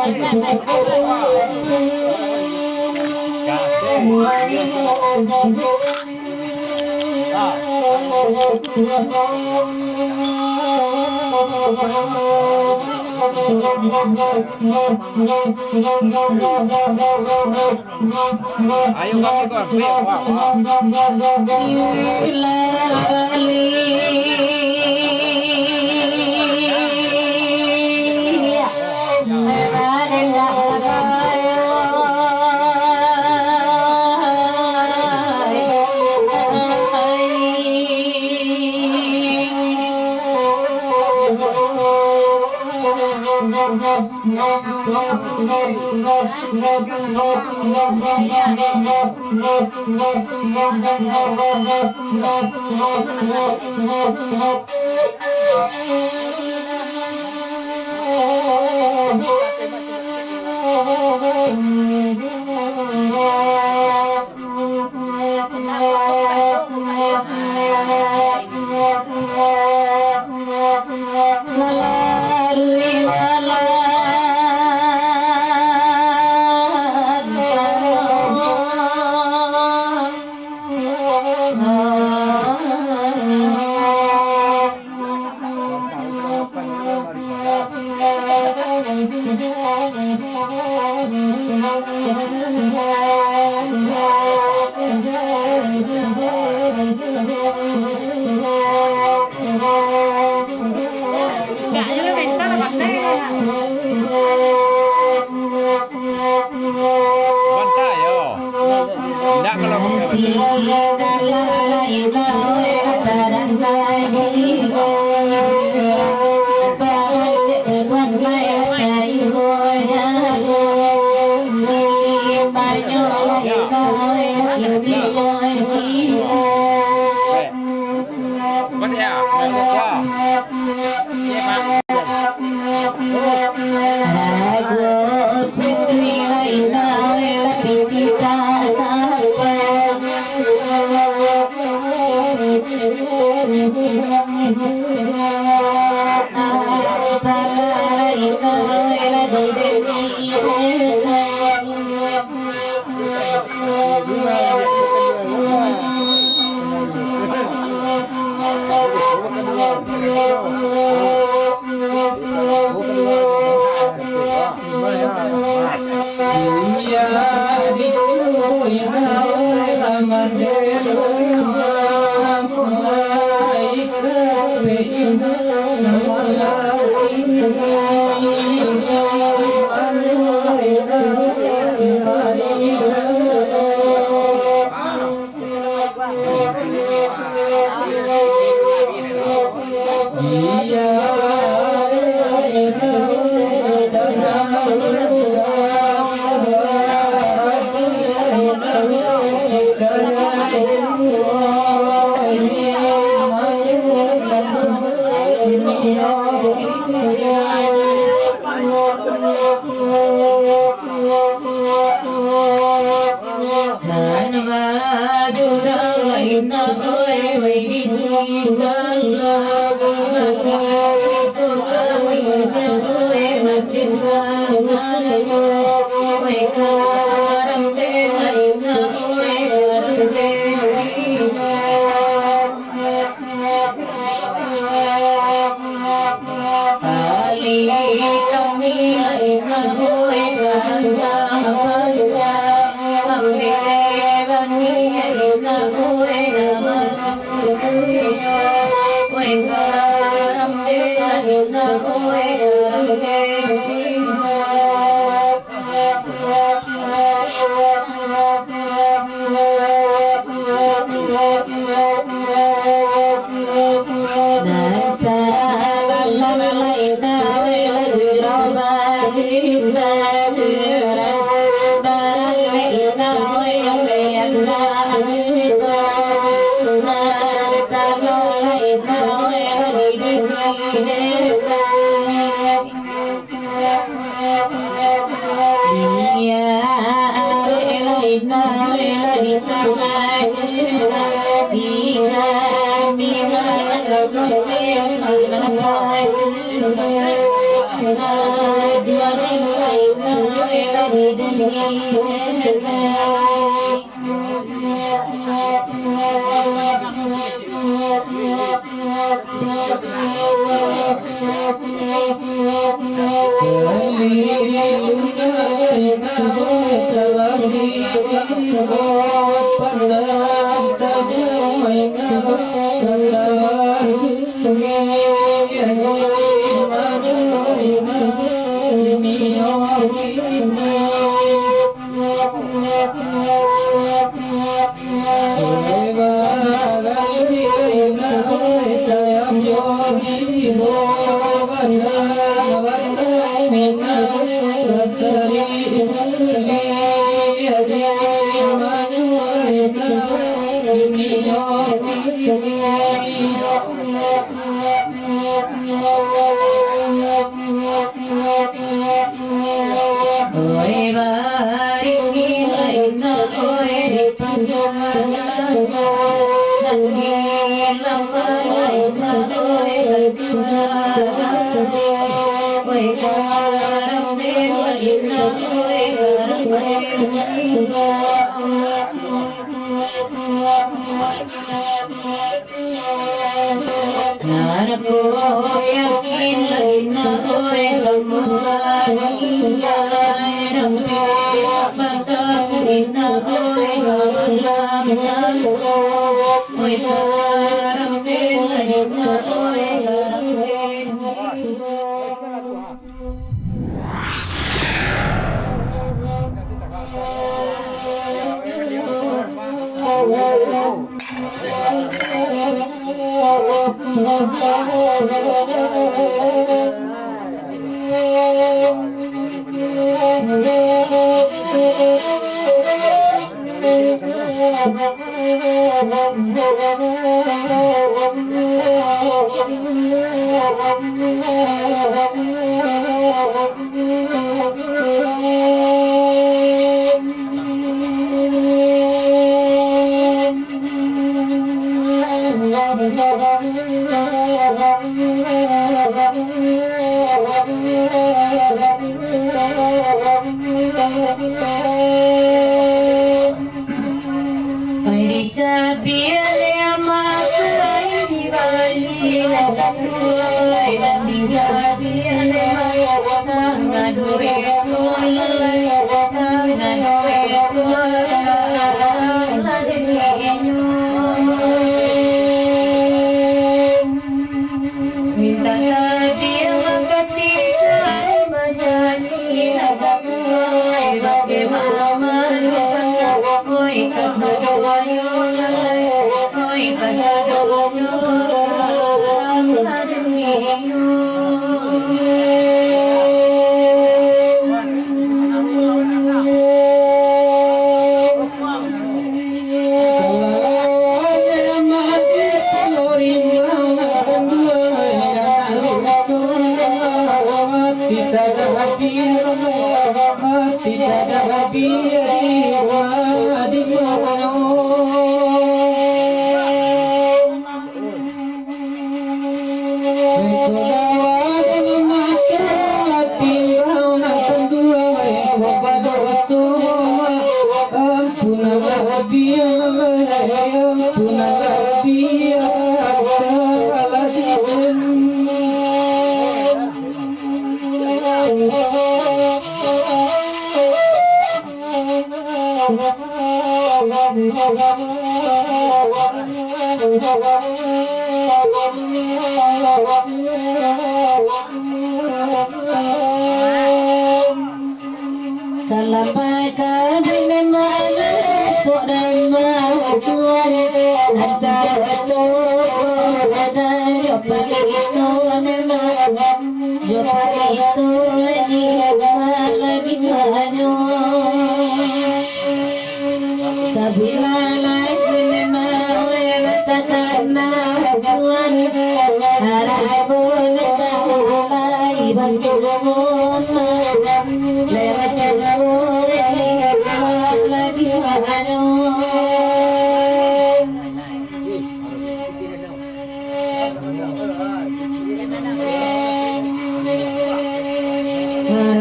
Ayo kami kau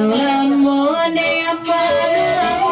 Lamun yang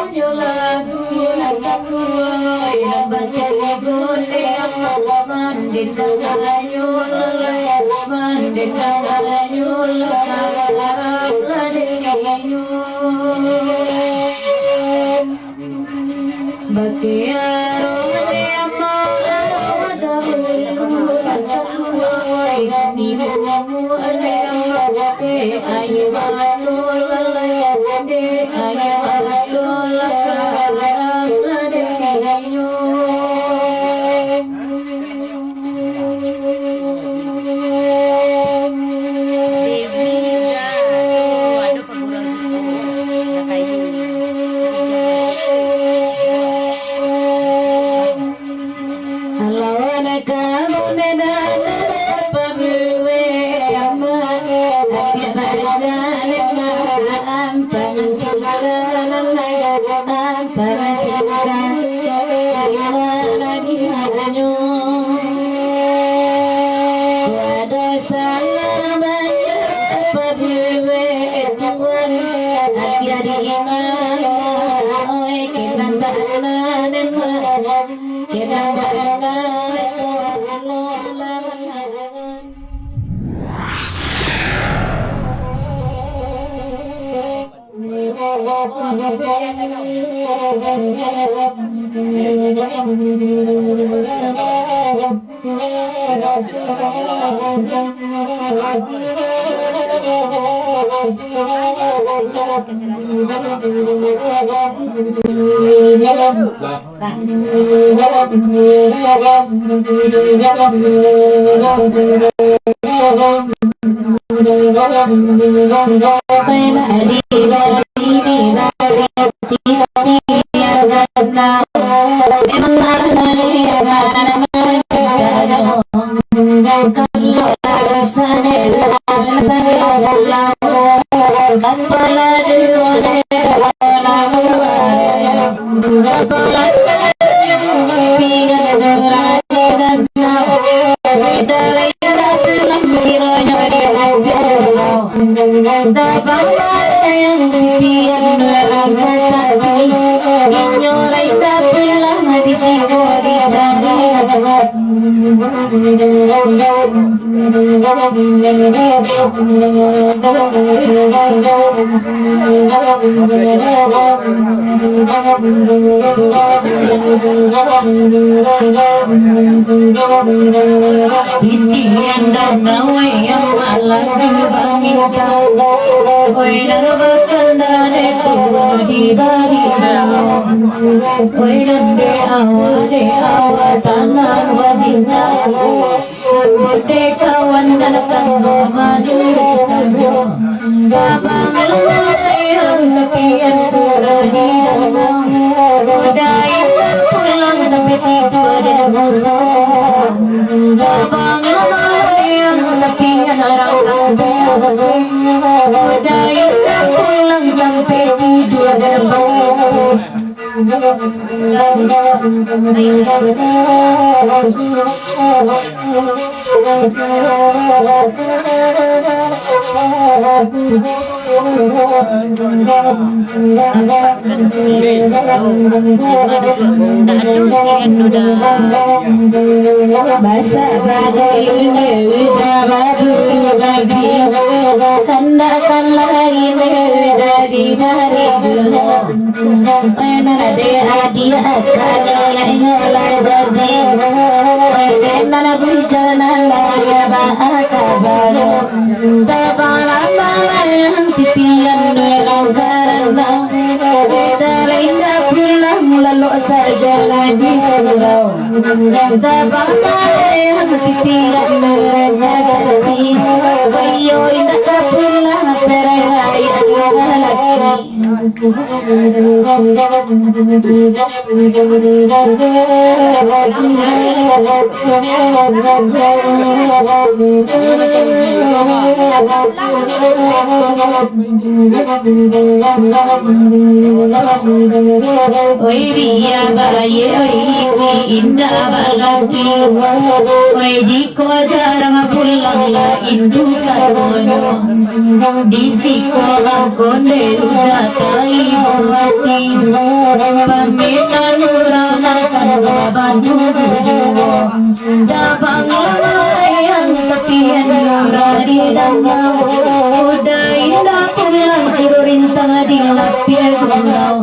Oiri iya bayi indah balaki oi jiko jarang pulang la indu karono disiko konde udah tai hati pamitan orang narkan bantu bujuwo dabang layang tepian nurari danau udah indah pulang rintang di lapia gurau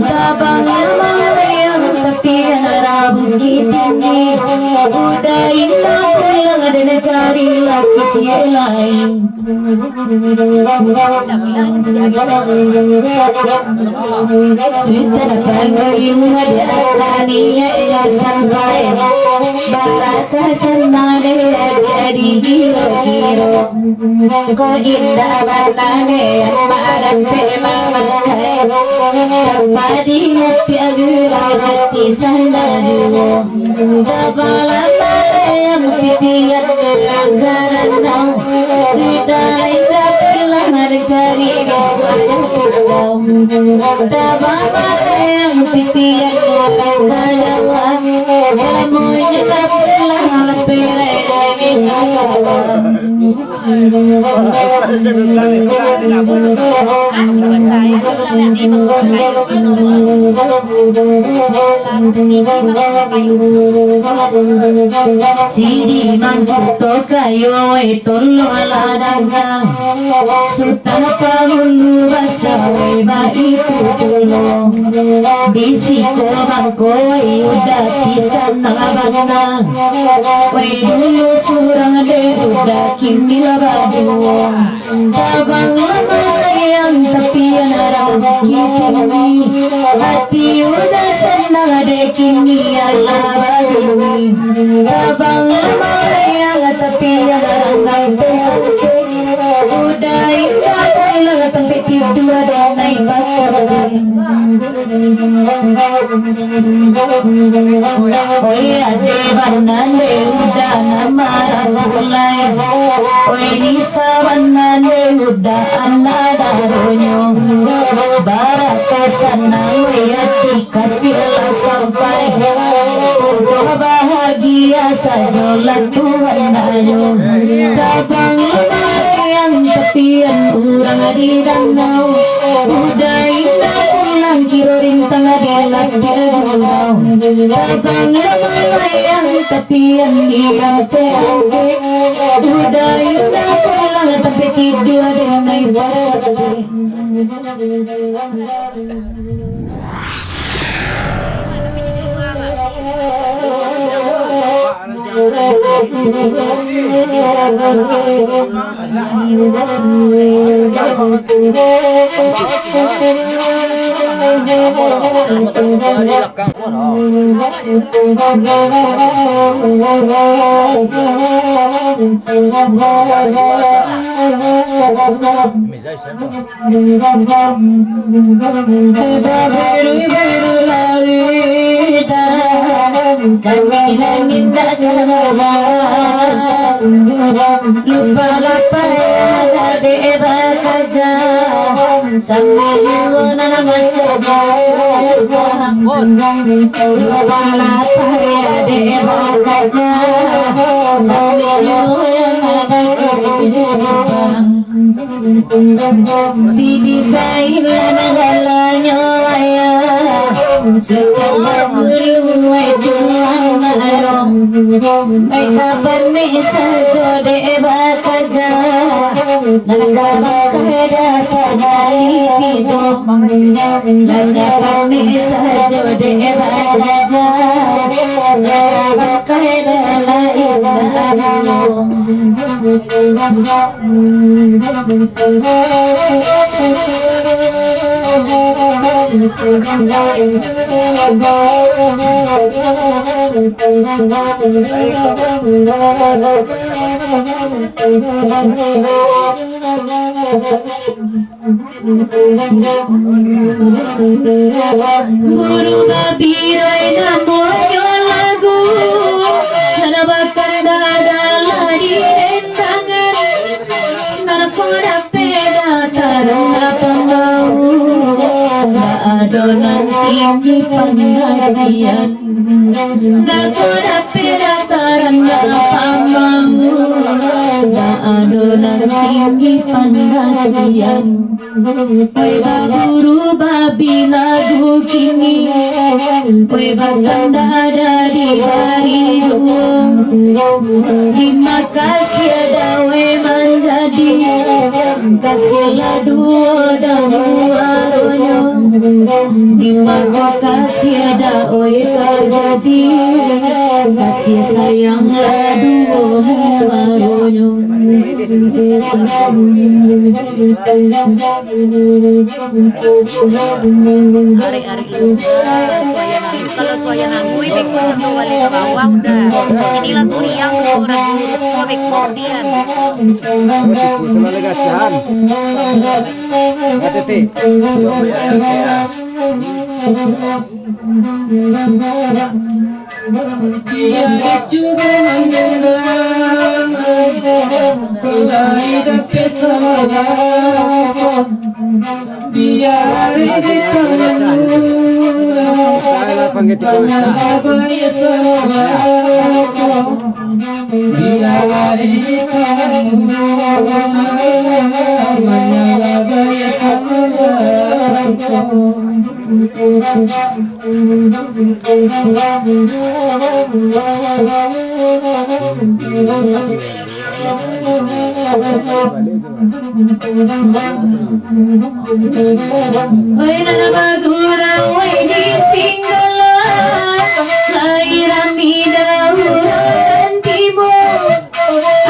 dabang layang tepian rabu kitani udah indah pulang ada cari laki cielai sudah panggung ada akaniya ya sampai baraka sanane jadi giro-giro ko indah banane maran pe mamakai tapadi piagura hati sandaru dabala yang titian kegaranau ida pulang ada cari pisau dabala yang titian kegaranau moynya pulang lepere Sidi manto kayo tolong ala dagang Sultan pahulu basawe ba itu dulu Disiko bangko udah pisan nalabanang Wai dulu surang de udah kini labadu Tabang lama yang tepian arang kitini Hati udah senang de kini alabadu Tabang lama yang tepian arang udah indah pulang tempat tidur ada naik bakar oi ade banane udah namara mulai oi nisa banane udah anada ronyo baraka sanang ati kasihlah sampai untuk bahagia sajolah Tuhan ayo tabang yang tepian kurang di danau udah indah pulang kiro rintang di lapia gurau tabang yang tepian di kampean udah indah pulang tapi tidur dengan ibadah kami nangin tak lupa lapar ada di bakaja sambil wana masuk lupa lapar ada di bakaja sambil wana Sidi saila nagalanya waya Sudah bergulu itu amarong Ay kapan ni saja deba kaja Nagabang kada sa dalitito Nagapan ni saja deba kaja Nagabang kada lain dahalo Guru babirai namonyo lagu Nanabakan dada lari entangan Narkoda peda tarung apa mau Tak ada nanti tinggi pengertian Nakoda pedataran pamanggu Da adonan tinggi pengertian Oi baguru babi lagu kini Oi baganda dari baridu Terima kasih dawe menjadi Kasihlah dua dahuaronyo Terima kasih dawe terjadi Kasih sayanglah dua huaronyo Hari-hari kalau soya nangui beko jatuh wali ke bawah udah inilah tuh yang orang semua beko dia Masih bisa lagi gacahan. Tete. Dia juga mengenang kelahiran pesawat biar di tanganmu banyak abaya sawako biar di tanganmu banyak abaya sawako Oi nana bagura oi di singgalan lahir amida huran tibo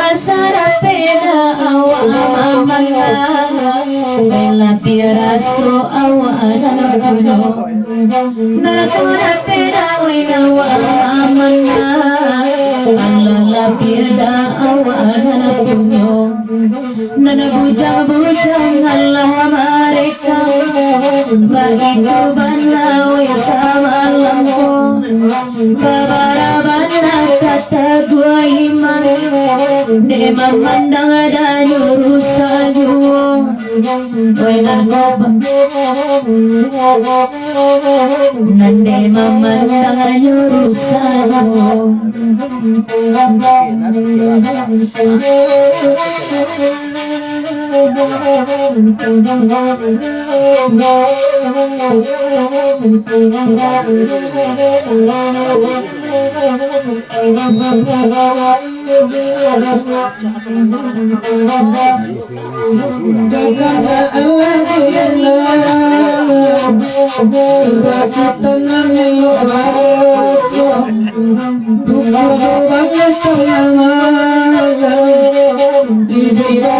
asara peda awa amamana bela piraso awa nana kuno nana kora peda oi awa amamana alala peda awa nana kuno nana bujang-bujang Allah mereka bagiku banawi sama lampu kabara bana kata gua iman de memandang ada nyuruh sajuo oi narkoba nande memandang nyuruh sajuo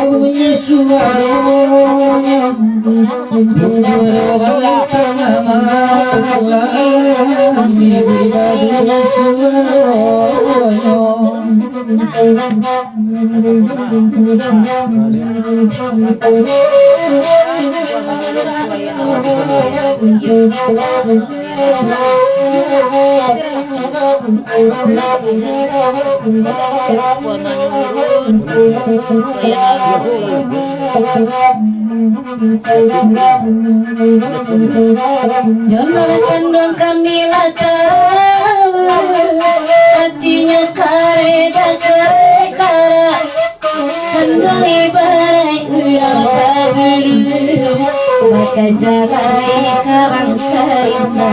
bunyi suaranya tengah malam bunyi Jangan kandung kami mata hatinya kareda kara kandung ibarai urapa biru maka jalai kabang kaina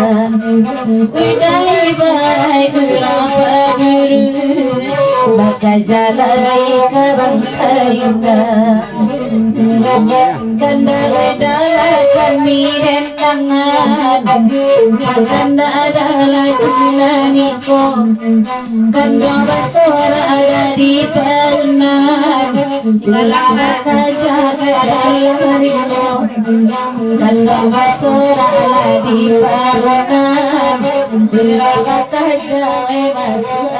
udah ibarai urapa biru maka jalai kabang kaina kanda adalah kami hendangan kanda adalah kunaniko kanda basura ada di perunan segala kaca dalam rino kanda basura ada di perunan segala kaca masuk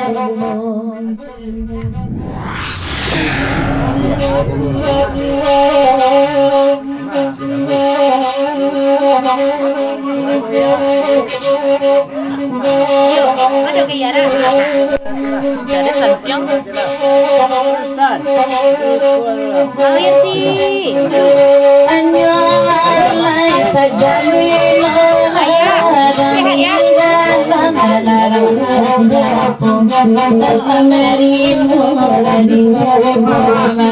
ada kayara ada samping Ustaz Mariati Anyo alai saja milo ayah japong Amerimo di coba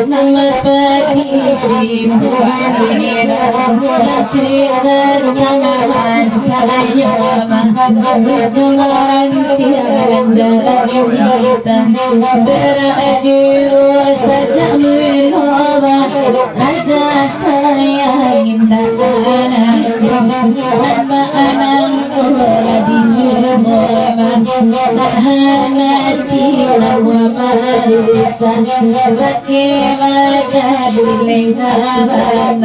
nama petisi buahnya Nasrikan nama saya Jangan tiang jalan kita Seraju saja meloba Raja sayang indah anakku Hamba anakku di jumlah Tahanati nawa marisa Bagaimana dilengkapan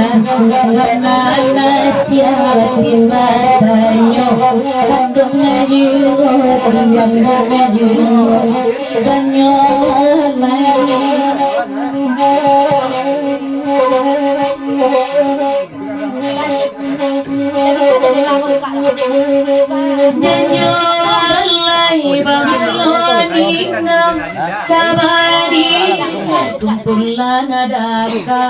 Karena siawati matanya Kandung ngaju Tiap ngaju Janyo Janyo alai bangloni nam kabadi kumpulan adaka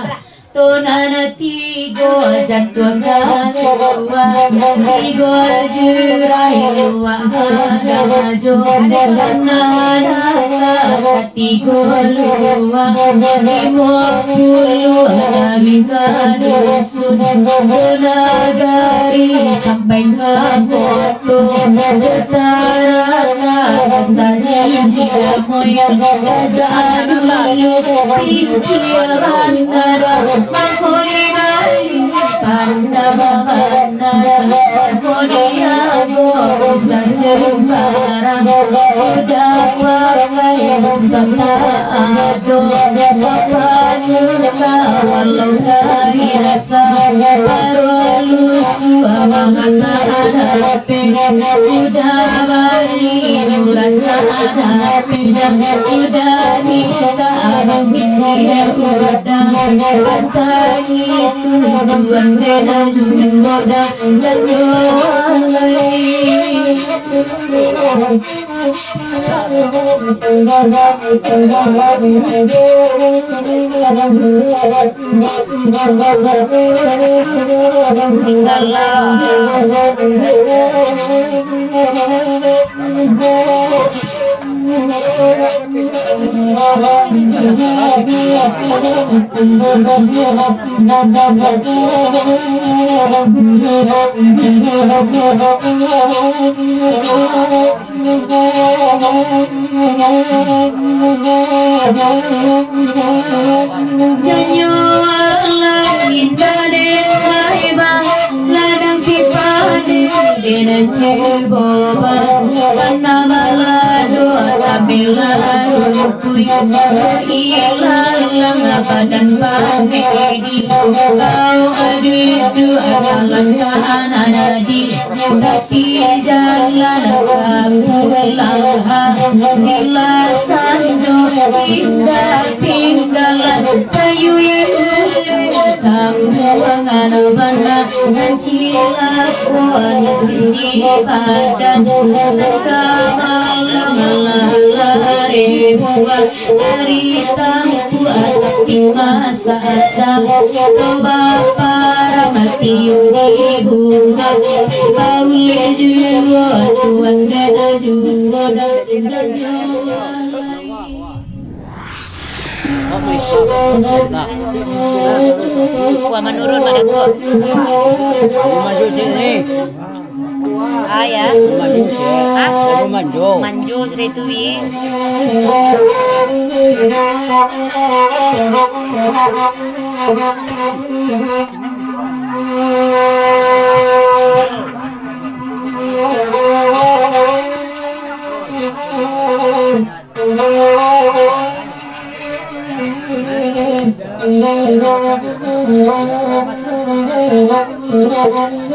Tonana tigo jatuh dua tigo jurai dua ada maju nana tigo lua 50 hari kadusun Jonagari sampai ke Poto Jotara besarnya jika moyang saja dulu pikiran ada Makoni bayu pandang-pandang Makoni aku bisa sembarang Udah pakai sana ado Apa nyuka walau kari rasa Baru lusu mengata ada Udah balik murah ada Udah minta bangkit dia udah Pagi tujuan beda juga jangan Janyo langit dari bang ladang si pade dena ciboba nama lado tabila kuyu ilang badan pangedi kau adu akalan kanadi tapi jalan kamu bila sanjo indah tinggalan sayu sambuangan benar cilaku sini badan kamalang buat dari tampu tapi masa coba para mati di bunga paule juga tuan dan juga Gua menurun pada gua. Maju sini. Ah ya. Maju sini. Ah, Maju. manjo sudah itu wi.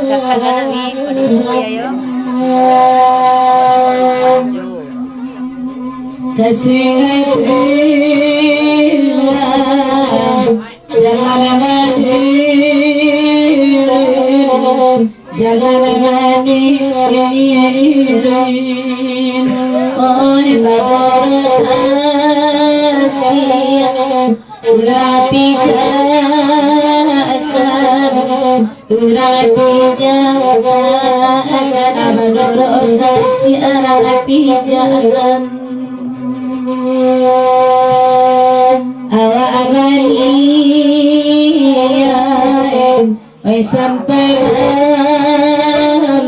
Cakap ada wi, pada gua ya yo. Kasih jangan manirin on badarasi lapi jatan urang pijakan akan menurut kasih arah pijakan awak abadi sampai malam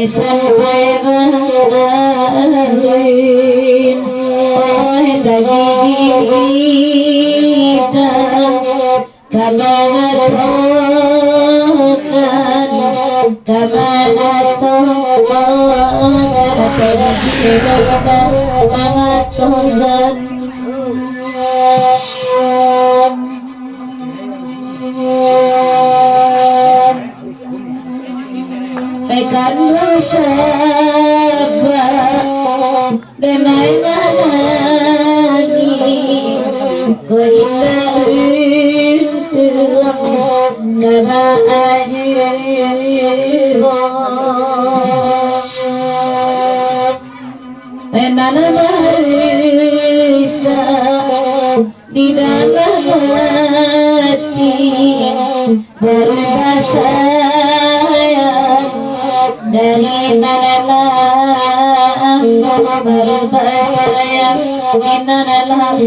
sampai malam oh tadi kita Ikan bersabar dengan lagi ku indah untuk nama ajib nana marisa di dalam hati berbasayang dari nanalam berbasayang di nanalam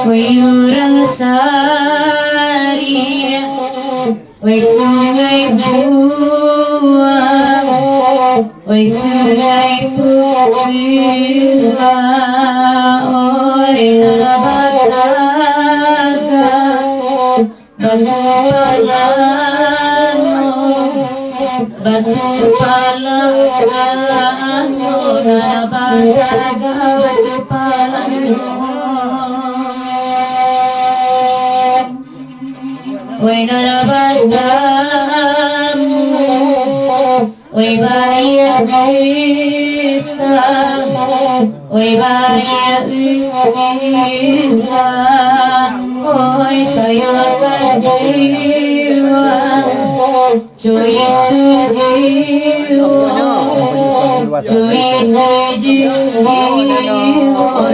Wayurang sari, way sungai buah, way sungai buah, oi narabaga, batu palano, narabaga, batu palano. Way narabagam, way bahaya bisa, way bahaya bisa, oi saya jiwa, cuy itu jiwa, cuy itu jiwa,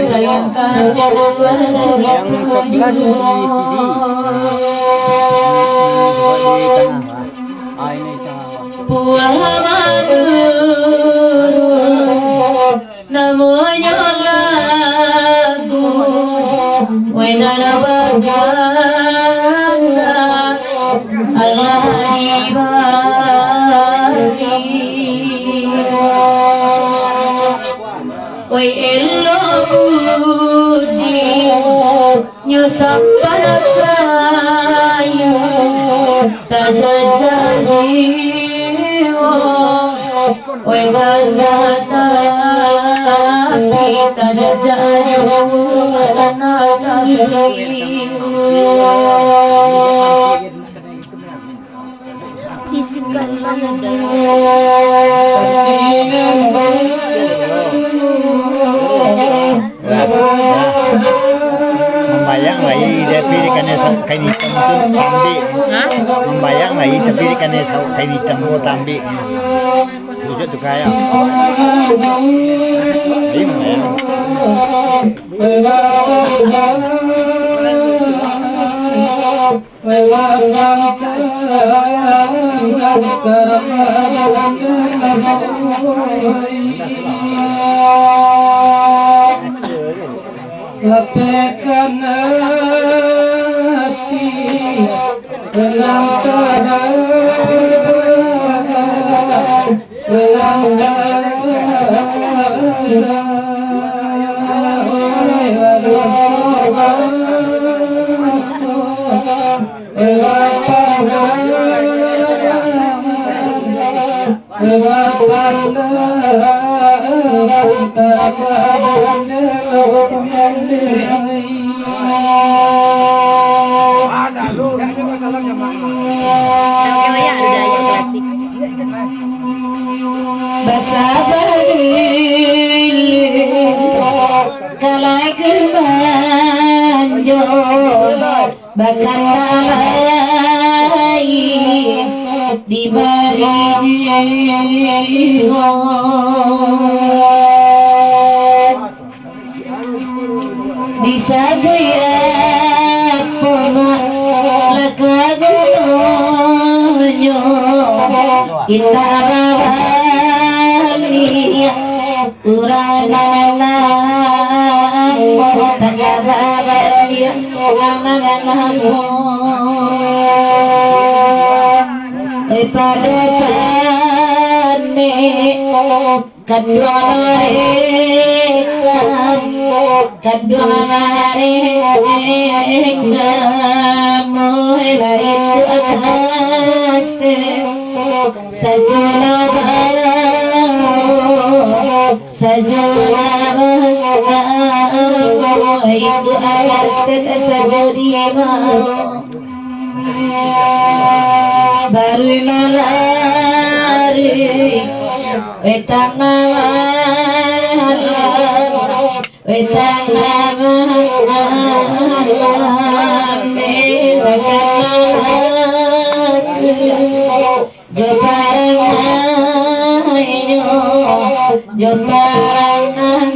sayang kedua cuy itu buah manurun namanya lagu wenana baganda Allah ibari way elo budi nyusap panakayu tajajaji way ganda kita jajayu isikan mana membayang lagi tapi ikannya kain hitam itu tambi membayang lagi tapi ikannya kain hitam itu tambi bisa tuh kayak ini membayang Lapekan hati pelanggaran Basah bahkan bayi diberi jiwa disabuya poma lakagonyo indah bawali urana tagababali urana padopane kadua mereka mulai itu atas sajuna itu atas sajudima baru lalari Joparangan